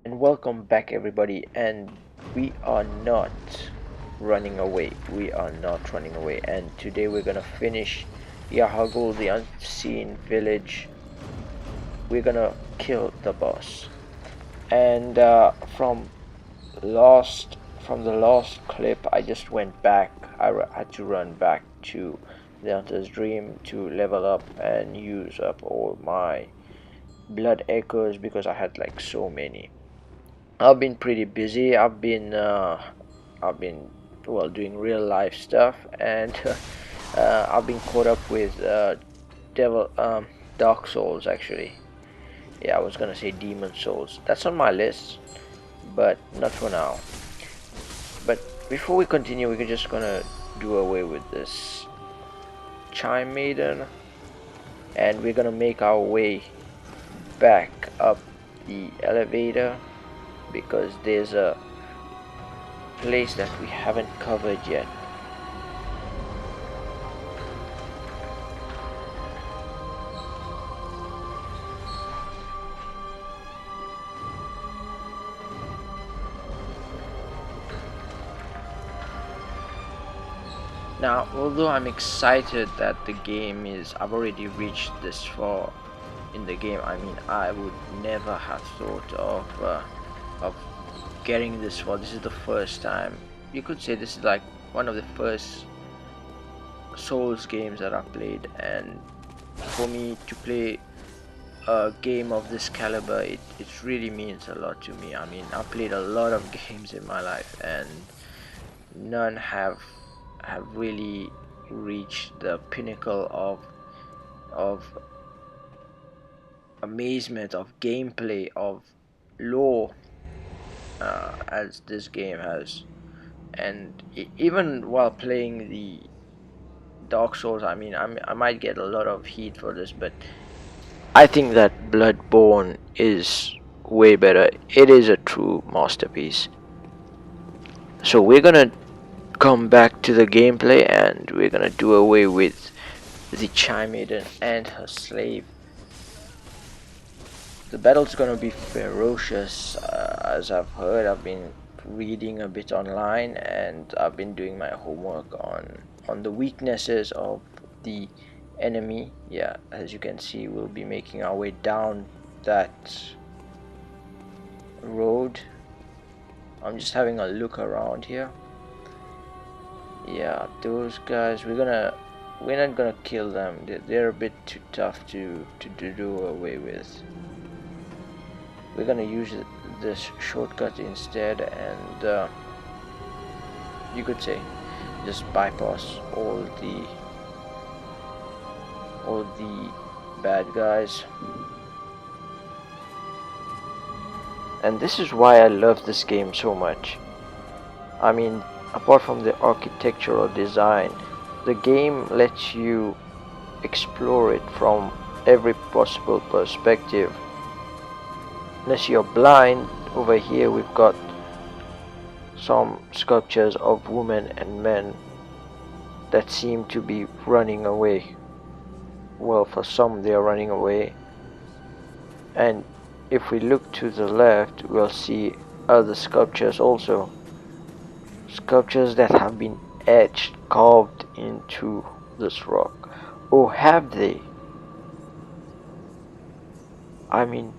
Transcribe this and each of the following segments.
And welcome back everybody, and we are not running away. And today we're gonna finish Yahagul, the Unseen Village. We're gonna kill the boss. And from the last clip, I just went back. I had to run back to the Hunter's Dream to level up and use up all my blood echoes because I had like so many. I've been pretty busy. I've been well doing real life stuff, and I've been caught up with Devil Dark Souls actually. Yeah, I was gonna say Demon Souls. That's on my list, but not for now. But before we continue, we're just gonna do away with this Chime Maiden, and we're gonna make our way back up the elevator because there's a place that we haven't covered yet. Now, although I'm excited that the game is, I've already reached this far in the game. I mean, I would never have thought of getting this far. This is the first time. You could say this is like one of the first Souls games that I've played, and for me to play a game of this caliber, it really means a lot to me. I mean, I've played a lot of games in my life, and none have really reached the pinnacle of amazement, of gameplay, of lore as this game has. And even while playing the Dark Souls, I mean, I might get a lot of heat for this, but I think that Bloodborne is way better. It is a true masterpiece. So we're gonna come back to the gameplay, and we're gonna do away with the Chime Maiden and her slave. The battle's gonna be ferocious, as I've heard. I've been reading a bit online, and I've been doing my homework on the weaknesses of the enemy. Yeah, as you can see, we'll be making our way down that road. I'm just having a look around here. Yeah, those guys, we're not gonna kill them. They're a bit too tough to do away with. We're gonna use this shortcut instead, and you could say just bypass all the bad guys. And this is why I love this game so much. I mean, apart from the architectural design, the game lets you explore it from every possible perspective. Unless you're blind, over here we've got some sculptures of women and men that seem to be running away. Well, for some they are running away, and if we look to the left, we'll see other sculptures also. Sculptures that have been etched, carved into this rock. Or have they? I mean,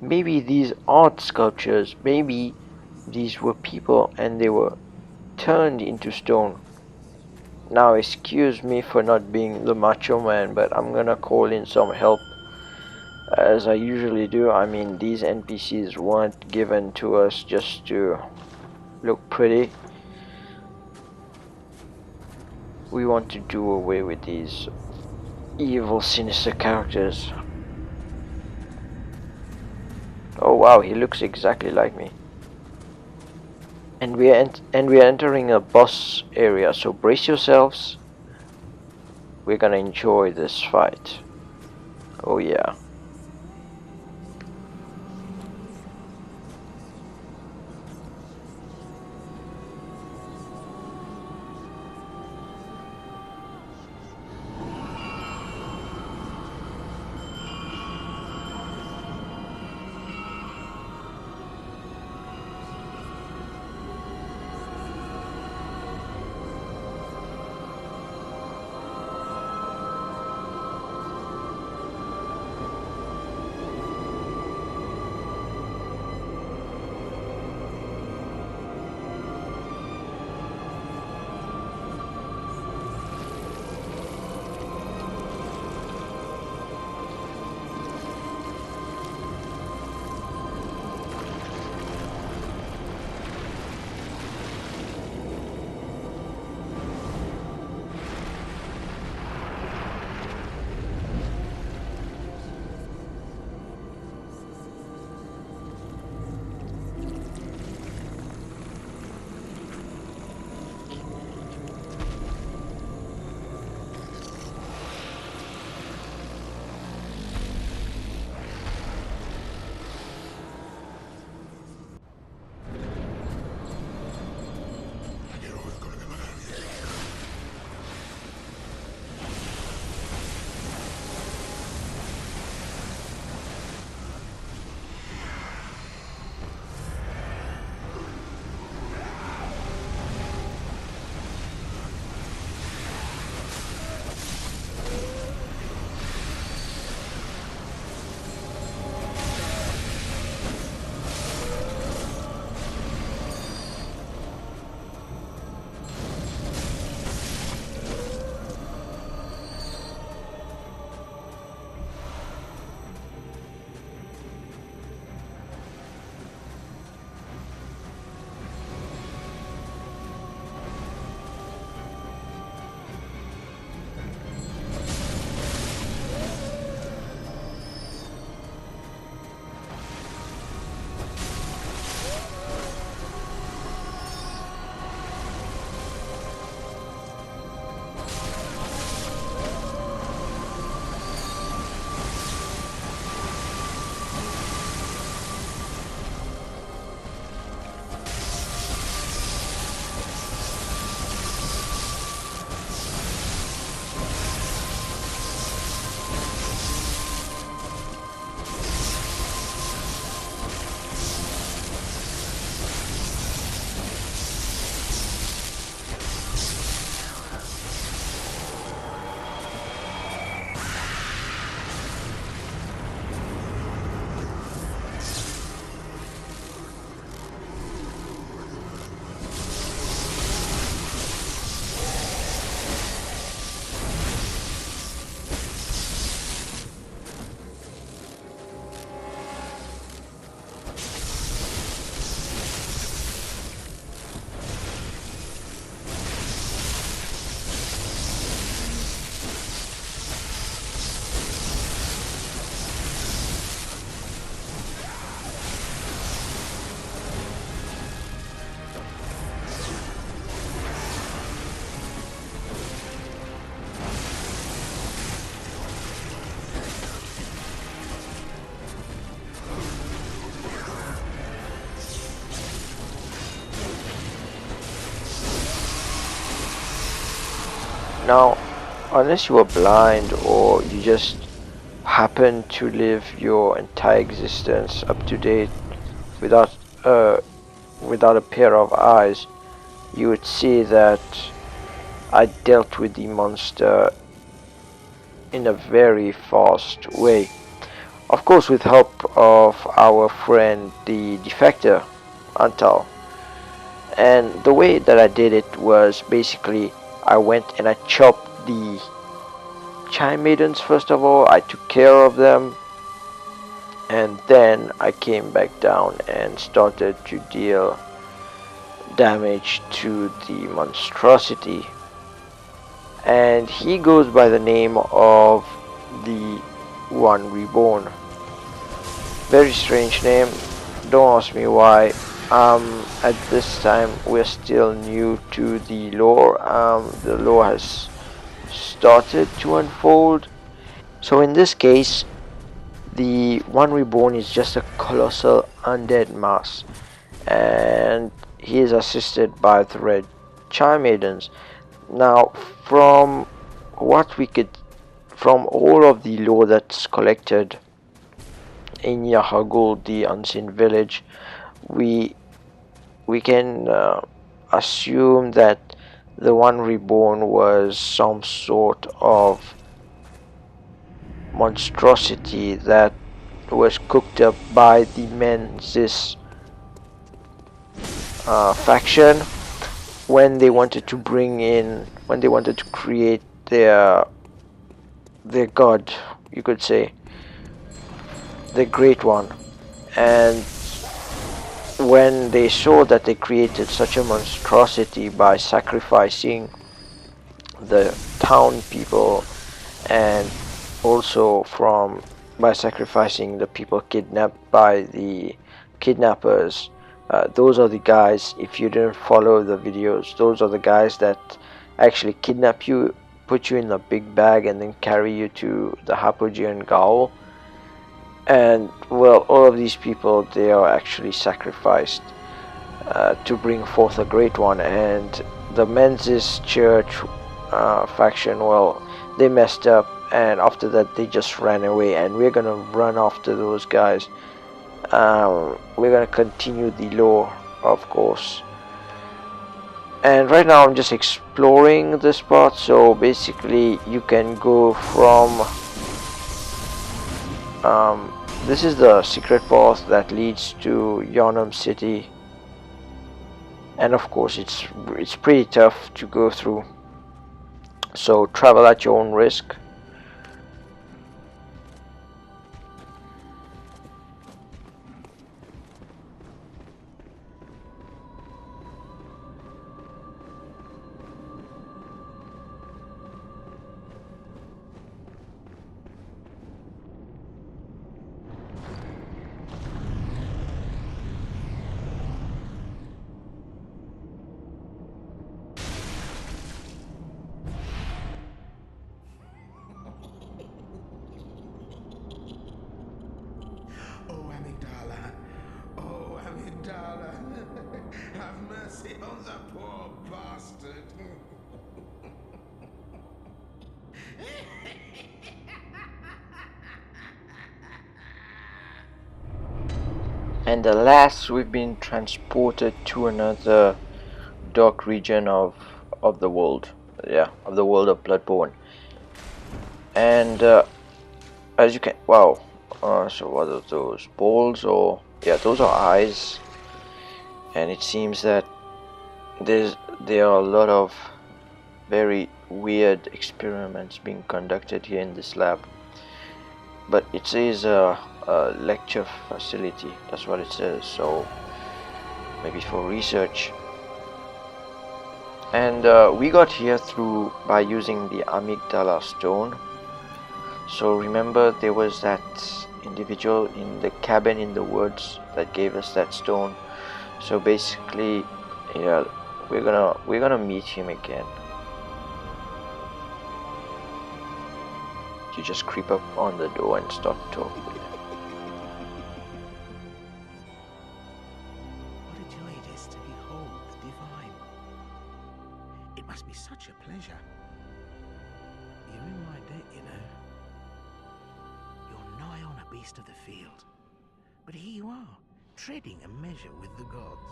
maybe these aren't sculptures. Maybe these were people and they were turned into stone. Now, excuse me for not being the macho man, but I'm gonna call in some help, as I usually do. I mean, these NPCs weren't given to us just to look pretty. We want to do away with these evil, sinister characters. Oh wow, he looks exactly like me. And we are entering a boss area, so brace yourselves. We're gonna enjoy this fight. Oh yeah. Now, unless you are blind or you just happen to live your entire existence up to date without uh, without a pair of eyes, you would see that I dealt with the monster in a very fast way. Of course, with help of our friend the defector, Antal. And the way that I did it was basically I went and I chopped the Chime Maidens first of all. I took care of them, and then I came back down and started to deal damage to the monstrosity. And he goes by the name of the One Reborn. Very strange name. Don't ask me why. At this time we're still new to the lore. The lore has started to unfold. So in this case, the One Reborn is just a colossal undead mass, and he is assisted by the Red Chime Maidens. Now, from what we could, from all of the lore that's collected in Yahagul, the Unseen Village, we can assume that the One Reborn was some sort of monstrosity that was cooked up by the Menzies faction when they wanted to create their god, you could say, the Great One. And when they saw that they created such a monstrosity by sacrificing the town people, and also by sacrificing the people kidnapped by the kidnappers, those are the guys, if you didn't follow the videos, those are the guys that actually kidnap you, put you in a big bag, and then carry you to the Hapogean Gaol. And well, all of these people, they are actually sacrificed to bring forth a Great One. And the Menzies Church faction, well, they messed up, and after that they just ran away, and we're gonna run after those guys. We're gonna continue the lore, of course. And right now I'm just exploring this part, so basically you can go from this is the secret path that leads to Yharnam City, and of course it's pretty tough to go through, so travel at your own risk. Oh, Amygdala, have mercy on the poor bastard. And alas, we've been transported to another dark region of the world, of the world of Bloodborne. And as you can, wow, so what are those, balls? Or yeah, those are eyes. And it seems that there are a lot of very weird experiments being conducted here in this lab. But it says a lecture facility, that's what it says, so maybe for research. And we got here by using the Amygdala stone. So remember, there was that individual in the cabin in the woods that gave us that stone. So basically, yeah, we're gonna meet him again. You just creep up on the door and start talking. What a joy it is to behold the divine. It must be such a pleasure. you know. You're nigh on a beast of the field. But here you are, treading a measure with the gods.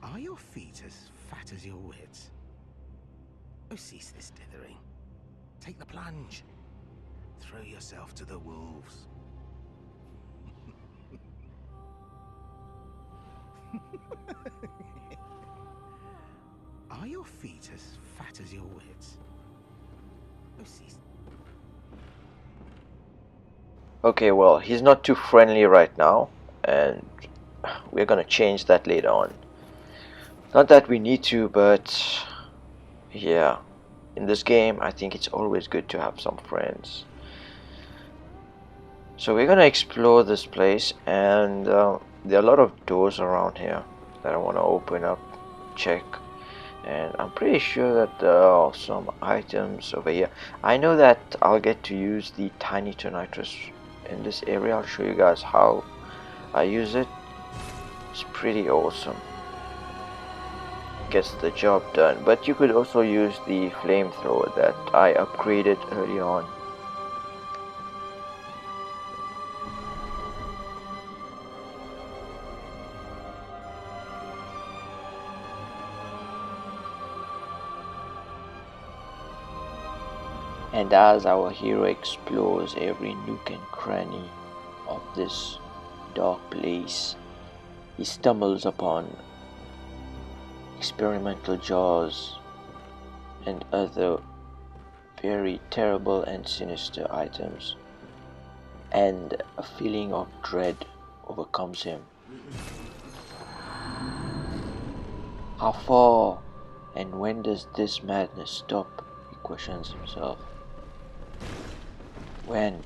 Are your feet as fat as your wits? Oh, cease this dithering. Take the plunge. Throw yourself to the wolves. Are your feet as fat as your wits? Oh, cease. Okay, well, he's not too friendly right now, and we're gonna change that later on. Not that we need to, but yeah, in this game I think it's always good to have some friends. So we're gonna explore this place, and there are a lot of doors around here that I want to open up, check, and I'm pretty sure that there are some items over here. I know that I'll get to use the tiny nitrous in this area. I'll show you guys how I use it. It's pretty awesome. Gets the job done. But you could also use the flamethrower that I upgraded early on. And as our hero explores every nook and cranny of this dark place, he stumbles upon experimental jars and other very terrible and sinister items, and a feeling of dread overcomes him. How far and when does this madness stop? He questions himself. When?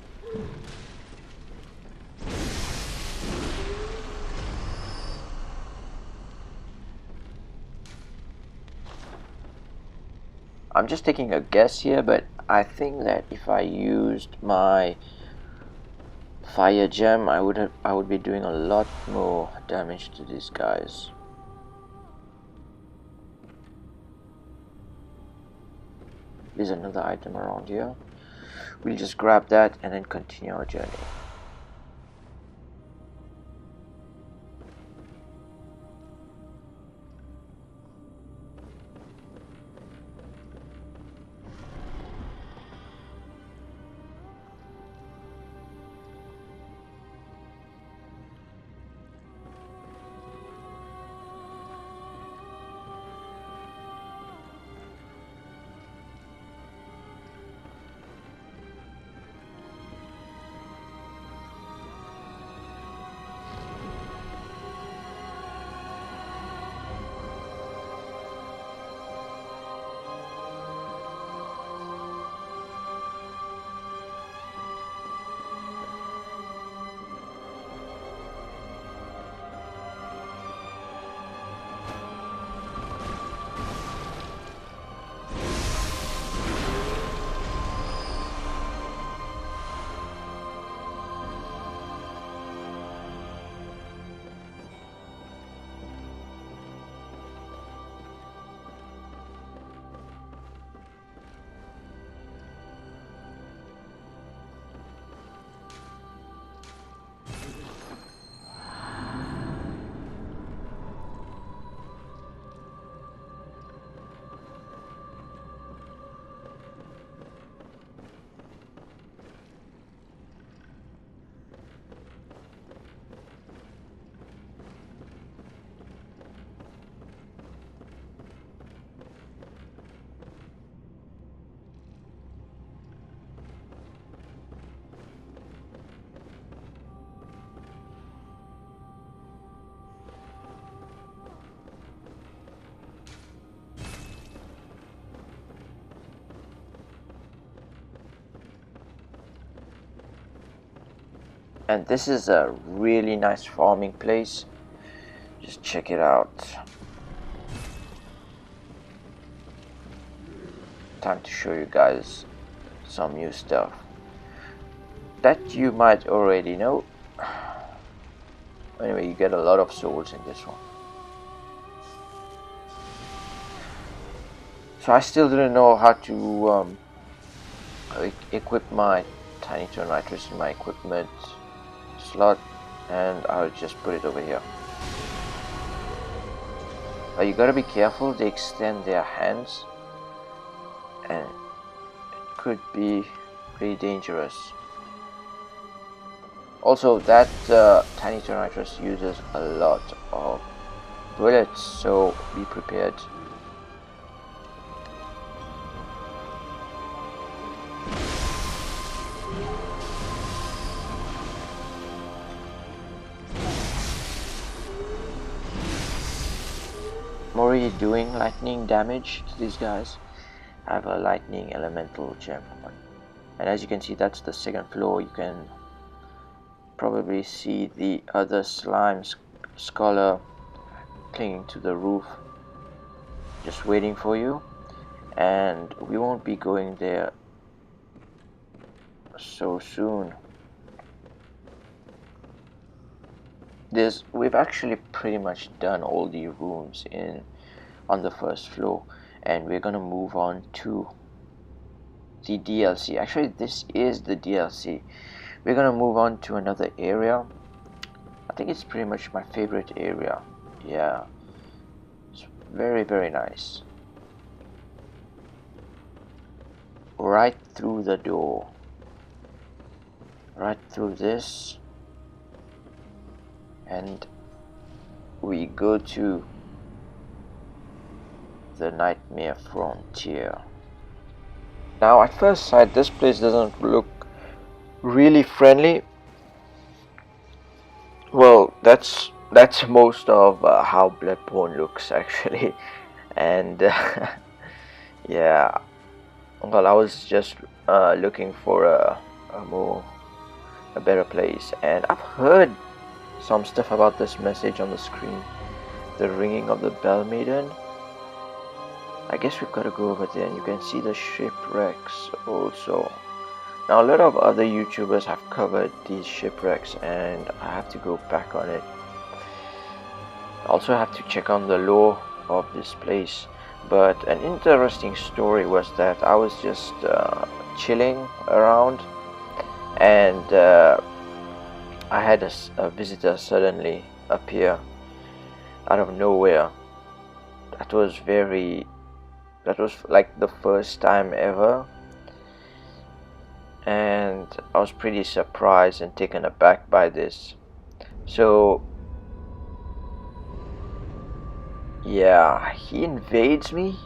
I'm just taking a guess here, but I think that if I used my fire gem, I would be doing a lot more damage to these guys. There's another item around here. We'll just grab that and then continue our journey. And this is a really nice farming place. Just check it out. Time to show you guys some new stuff. that you might already know. Anyway, you get a lot of souls in this one. So I still didn't know how to equip my tiny nitrous in my equipment slot, and I'll just put it over here. But you gotta be careful, they extend their hands and it could be pretty dangerous. Also, that tiny nitrous uses a lot of bullets, so be prepared. I'm already doing lightning damage to these guys. I have a lightning elemental gem, and as you can see, that's the second floor. You can probably see the other slime scholar clinging to the roof, just waiting for you, and we won't be going there so soon. We've actually pretty much done all the rooms on the first floor, and we're gonna move on to the DLC. Actually, this is the DLC. We're gonna move on to another area. I think it's pretty much my favorite area. Yeah, it's very, very nice. Right through the door, right through this, and we go to the Nightmare Frontier. Now, at first sight, this place doesn't look really friendly. Well, that's most of how Bloodborne looks actually, and yeah. Well, I was just looking for a better place, and I've heard some stuff about this message on the screen, the ringing of the bell maiden. I guess we've got to go over there, and you can see the shipwrecks also. Now, a lot of other YouTubers have covered these shipwrecks, and I have to go back on it. I also have to check on the lore of this place. But an interesting story was that I was just chilling around, and I had a visitor suddenly appear out of nowhere. That was like the first time ever, and I was pretty surprised and taken aback by this. So yeah, he invades me,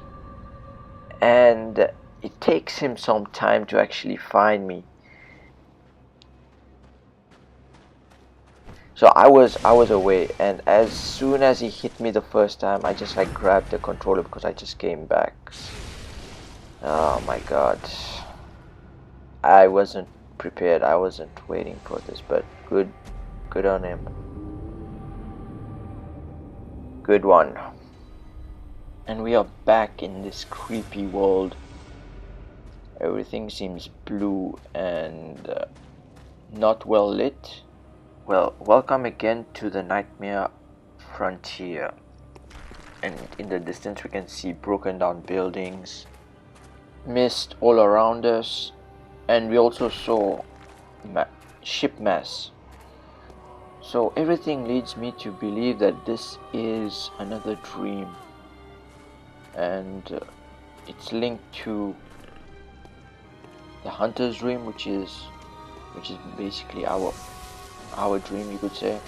and it takes him some time to actually find me. So I was away, and as soon as he hit me the first time, I just like grabbed the controller because I just came back. Oh my god, I wasn't prepared. I wasn't waiting for this, but good on him. Good one. And we are back in this creepy world. Everything seems blue and not well lit. Well, welcome again to the Nightmare Frontier. And in the distance we can see broken down buildings, mist all around us, and we also saw ship mass. So everything leads me to believe that this is another dream, and it's linked to the hunter's dream, which is basically our dream, you could say,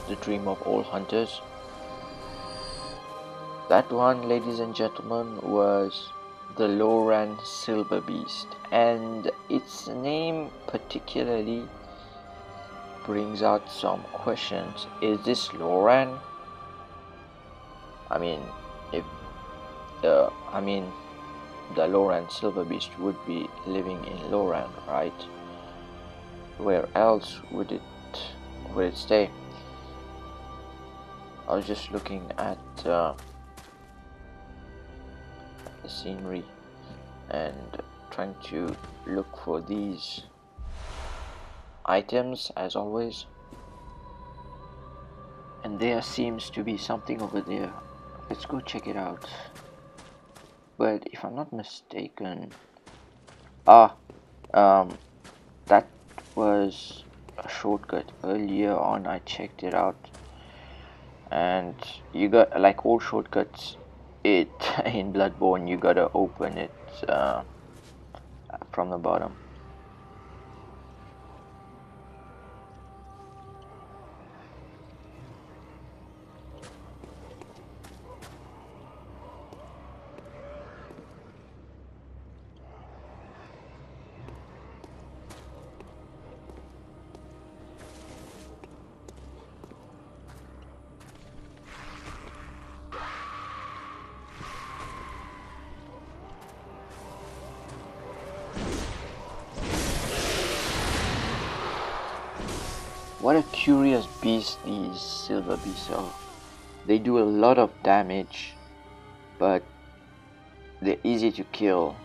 the dream of all hunters. That one, ladies and gentlemen, was the Loran Silver Beast, and its name particularly brings out some questions. Is this Loran? I mean, if the Loran Silver Beast would be living in Loran, right? Where else would it stay? I was just looking at the scenery and trying to look for these items as always, and there seems to be something over there. Let's go check it out. But if I'm not mistaken, that was a shortcut. Earlier on I checked it out, and you got, like all shortcuts it in Bloodborne, you gotta open it from the bottom. What a curious beast these silver beasts are. They do a lot of damage, but they're easy to kill,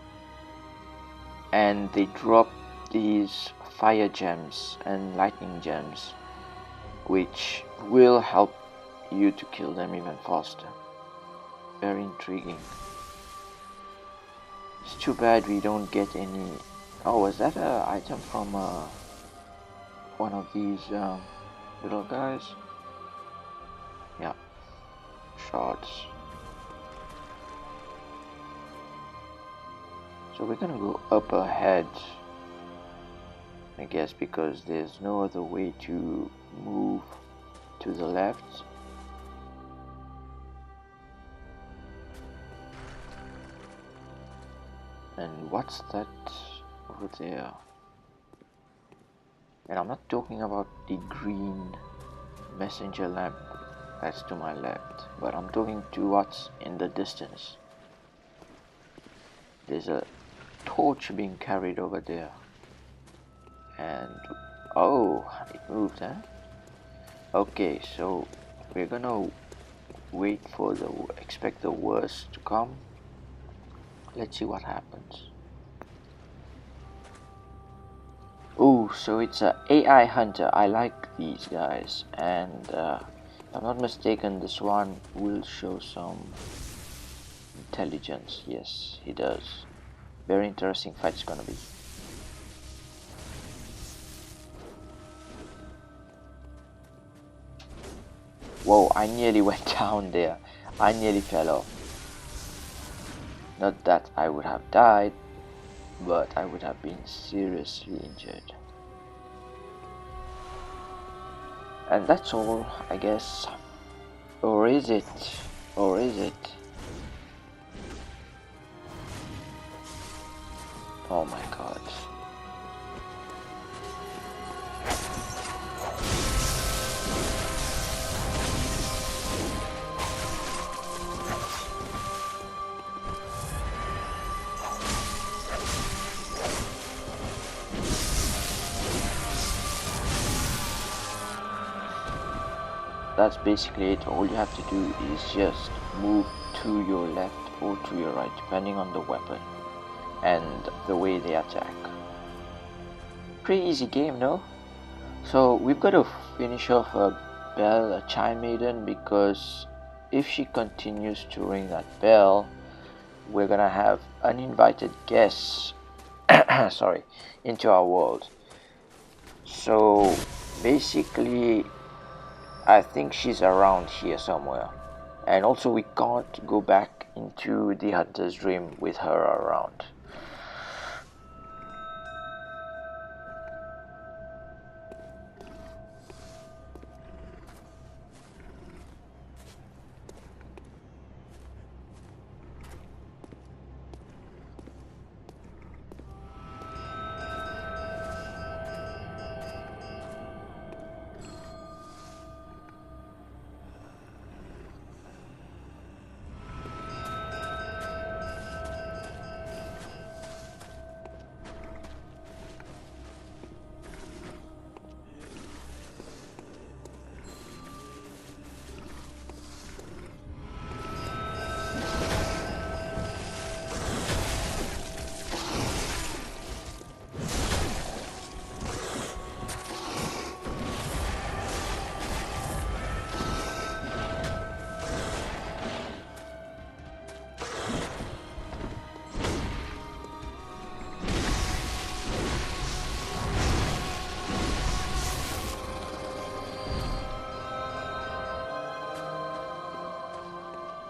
and they drop these fire gems and lightning gems, which will help you to kill them even faster. Very intriguing. It's too bad we don't get any. Oh, was that an item from one of these little guys? Yeah, shards. So we're gonna go up ahead, I guess, because there's no other way to move to the left. And what's that over there? And I'm not talking about the green messenger lamp that's to my left, but I'm talking to what's in the distance. There's a torch being carried over there, and oh, it moved, huh? Okay, so we're gonna wait for expect the worst to come. Let's see what happens. Oh, so it's a AI hunter. I like these guys, and if I'm not mistaken, this one will show some intelligence. Yes, he does. Very interesting fight it's gonna be. Whoa, I nearly went down there. I nearly fell off. Not that I would have died, but I would have been seriously injured. And that's all, I guess. Or is it? Or is it? Oh my god. That's basically it. All you have to do is just move to your left or to your right, depending on the weapon and the way they attack. Pretty easy game, no? So we've got to finish off a bell, a chime maiden, because if she continues to ring that bell, we're gonna have uninvited guests sorry, into our world. So basically I think she's around here somewhere, and also we can't go back into the hunter's dream with her around.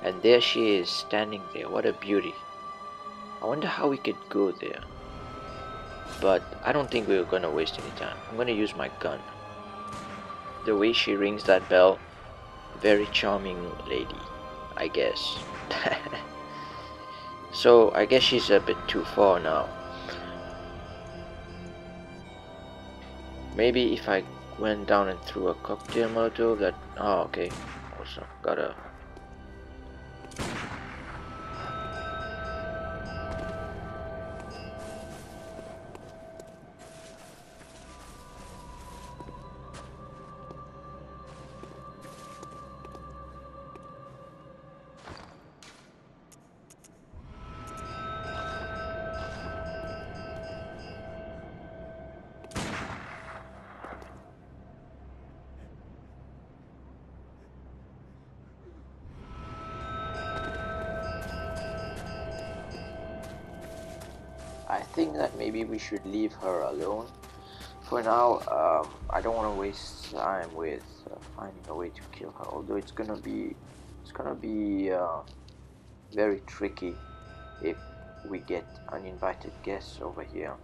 And there she is, standing there. What a beauty. I wonder how we could go there. But I don't think we're gonna waste any time. I'm gonna use my gun. The way she rings that bell, very charming lady, I guess. So I guess she's a bit too far now. Maybe if I went down and threw a cocktail molotov, that... Oh, okay. Also gotta... I think that maybe we should leave her alone for now. I don't want to waste time with finding a way to kill her. Although it's gonna be very tricky if we get uninvited guests over here.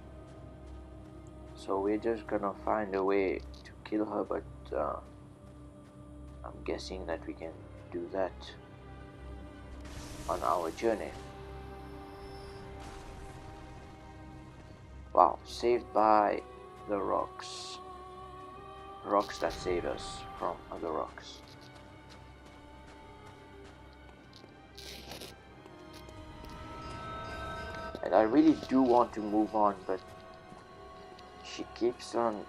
So we're just gonna find a way to kill her, but I'm guessing that we can do that on our journey. Wow, saved by the rocks. Rocks that save us from other rocks. And I really do want to move on, but she keeps on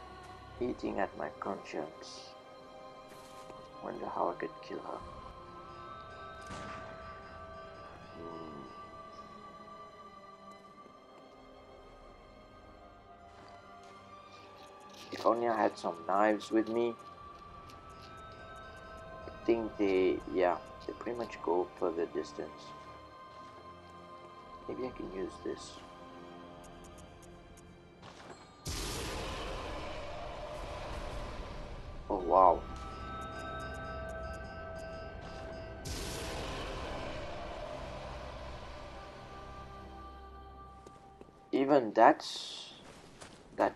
eating at my conscience. Wonder how I could kill her. If only I had some knives with me. I think they pretty much go for the distance. Maybe I can use this. Oh wow. Even that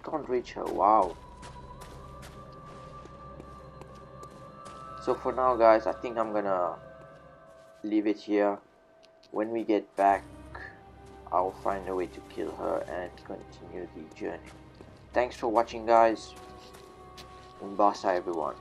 can't reach her. Wow. So for now guys, I think I'm gonna leave it here. When we get back, I'll find a way to kill her and continue the journey. Thanks for watching guys. Umbasa everyone.